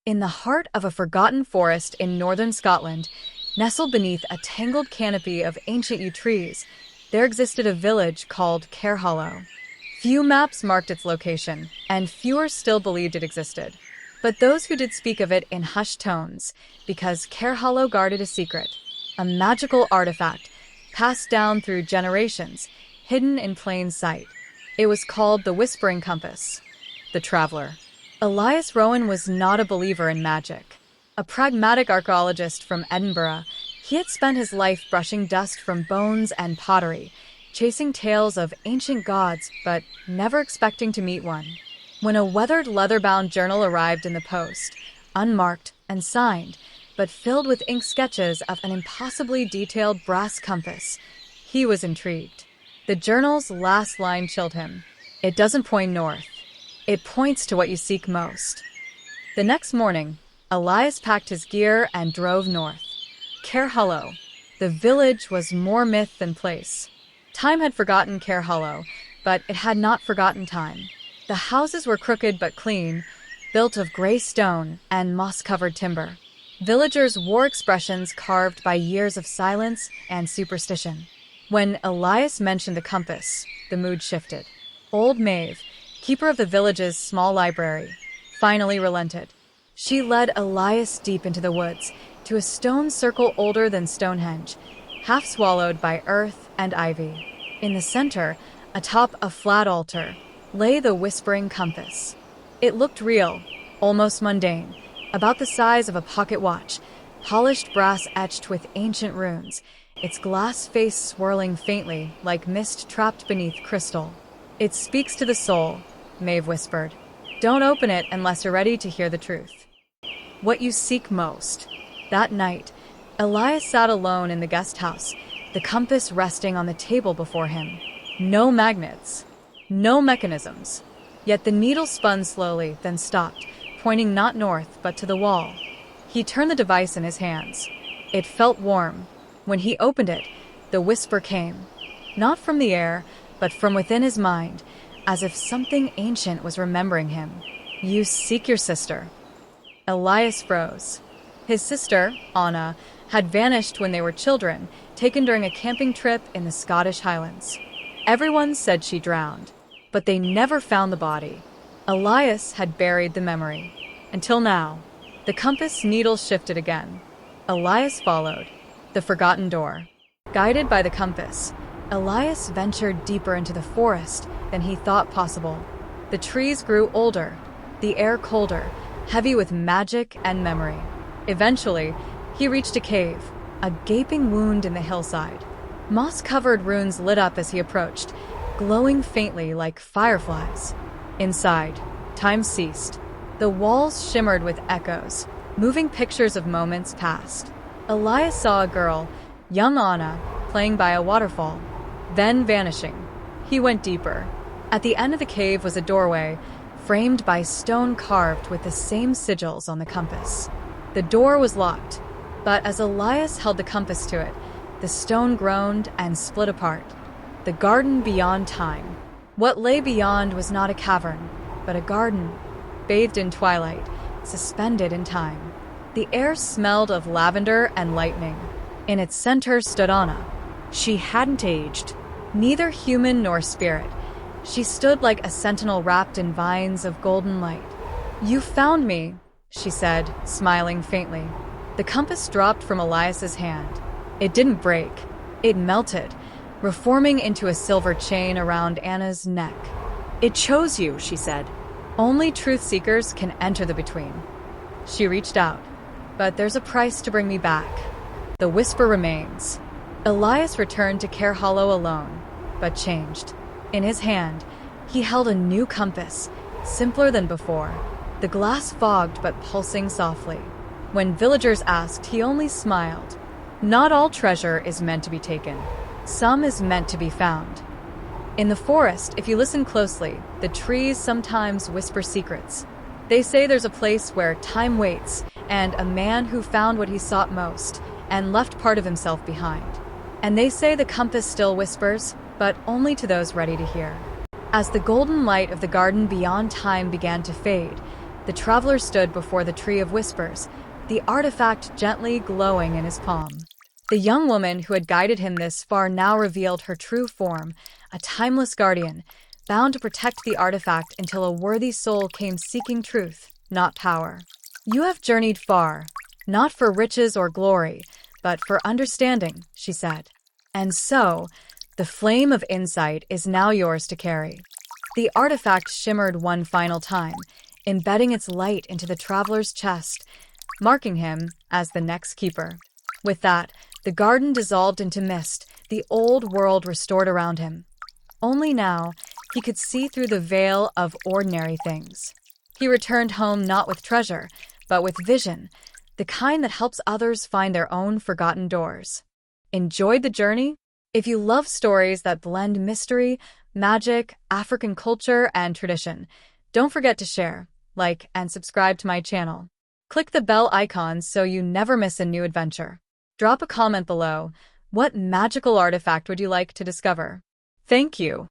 In the heart of a forgotten forest in northern Scotland, nestled beneath a tangled canopy of ancient yew trees, there existed a village called Caerhollow. Few maps marked its location, and fewer still believed it existed. But those who did speak of it in hushed tones, because Caerhollow guarded a secret, a magical artifact passed down through generations, hidden in plain sight. It was called the Whispering Compass. The Traveler. Elias Rowan was not a believer in magic. A pragmatic archaeologist from Edinburgh, he had spent his life brushing dust from bones and pottery, chasing tales of ancient gods, but never expecting to meet one. When a weathered leather-bound journal arrived in the post, unmarked and signed, but filled with ink sketches of an impossibly detailed brass compass, he was intrigued. The journal's last line chilled him. "It doesn't point north. It points to what you seek most." The next morning, Elias packed his gear and drove north. Caerhollow. The village was more myth than place. Time had forgotten Caerhollow, but it had not forgotten time. The houses were crooked but clean, built of gray stone and moss-covered timber. Villagers wore expressions carved by years of silence and superstition. When Elias mentioned the compass, the mood shifted. Old Maeve, keeper of the village's small library, finally relented. She led Elias deep into the woods, to a stone circle older than Stonehenge, half swallowed by earth and ivy. In the center, atop a flat altar, lay the Whispering Compass. It looked real, almost mundane, about the size of a pocket watch, polished brass etched with ancient runes, its glass face swirling faintly like mist trapped beneath crystal. "It speaks to the soul," Maeve whispered. "Don't open it unless you're ready to hear the truth. What you seek most." That night, Elias sat alone in the guest house, the compass resting on the table before him. No magnets, no mechanisms. Yet the needle spun slowly, then stopped, pointing not north but to the wall. He turned the device in his hands. It felt warm. When he opened it, the whisper came, not from the air, but from within his mind, as if something ancient was remembering him. "You seek your sister." Elias froze. His sister, Anna, had vanished when they were children, taken during a camping trip in the Scottish Highlands. Everyone said she drowned, but they never found the body. Elias had buried the memory. Until now. The compass needle shifted again. Elias followed. The forgotten door. Guided by the compass, Elias ventured deeper into the forest than he thought possible. The trees grew older, the air colder, heavy with magic and memory. Eventually, he reached a cave, a gaping wound in the hillside. Moss-covered runes lit up as he approached, glowing faintly like fireflies. Inside, time ceased. The walls shimmered with echoes, moving pictures of moments past. Elias saw a girl, young Anna, playing by a waterfall, then vanishing. He went deeper. At the end of the cave was a doorway, framed by stone carved with the same sigils on the compass. The door was locked, but as Elias held the compass to it, the stone groaned and split apart. The garden beyond time. What lay beyond was not a cavern, but a garden, bathed in twilight, suspended in time. The air smelled of lavender and lightning. In its center stood Anna. She hadn't aged, neither human nor spirit. She stood like a sentinel wrapped in vines of golden light. "You found me," she said, smiling faintly. The compass dropped from Elias's hand. It didn't break. It melted, reforming into a silver chain around Anna's neck. "It chose you," she said. "Only truth seekers can enter the between." She reached out. "But there's a price to bring me back." The whisper remains. Elias returned to Caerhollow alone, but changed. In his hand, he held a new compass, simpler than before. The glass fogged but pulsing softly. When villagers asked, he only smiled. Not all treasure is meant to be taken. Some is meant to be found. In the forest, if you listen closely, the trees sometimes whisper secrets. They say there's a place where time waits, and a man who found what he sought most and left part of himself behind. And they say the compass still whispers, but only to those ready to hear. As the golden light of the garden beyond time began to fade, The traveler stood before the Tree of Whispers, the artifact gently glowing in his palm. The young woman who had guided him this far now revealed her true form, a timeless guardian, bound to protect the artifact until a worthy soul came seeking truth, not power. You have journeyed far, not for riches or glory, but for understanding, she said. And so, the flame of insight is now yours to carry. The artifact shimmered one final time, embedding its light into the traveler's chest, marking him as the next keeper. With that, the garden dissolved into mist, the old world restored around him. Only now, he could see through the veil of ordinary things. He returned home not with treasure, but with vision, the kind that helps others find their own forgotten doors. Enjoyed the journey? If you love stories that blend mystery, magic, African culture, and tradition, don't forget to share, like, and subscribe to my channel. Click the bell icon so you never miss a new adventure. Drop a comment below. What magical artifact would you like to discover? Thank you.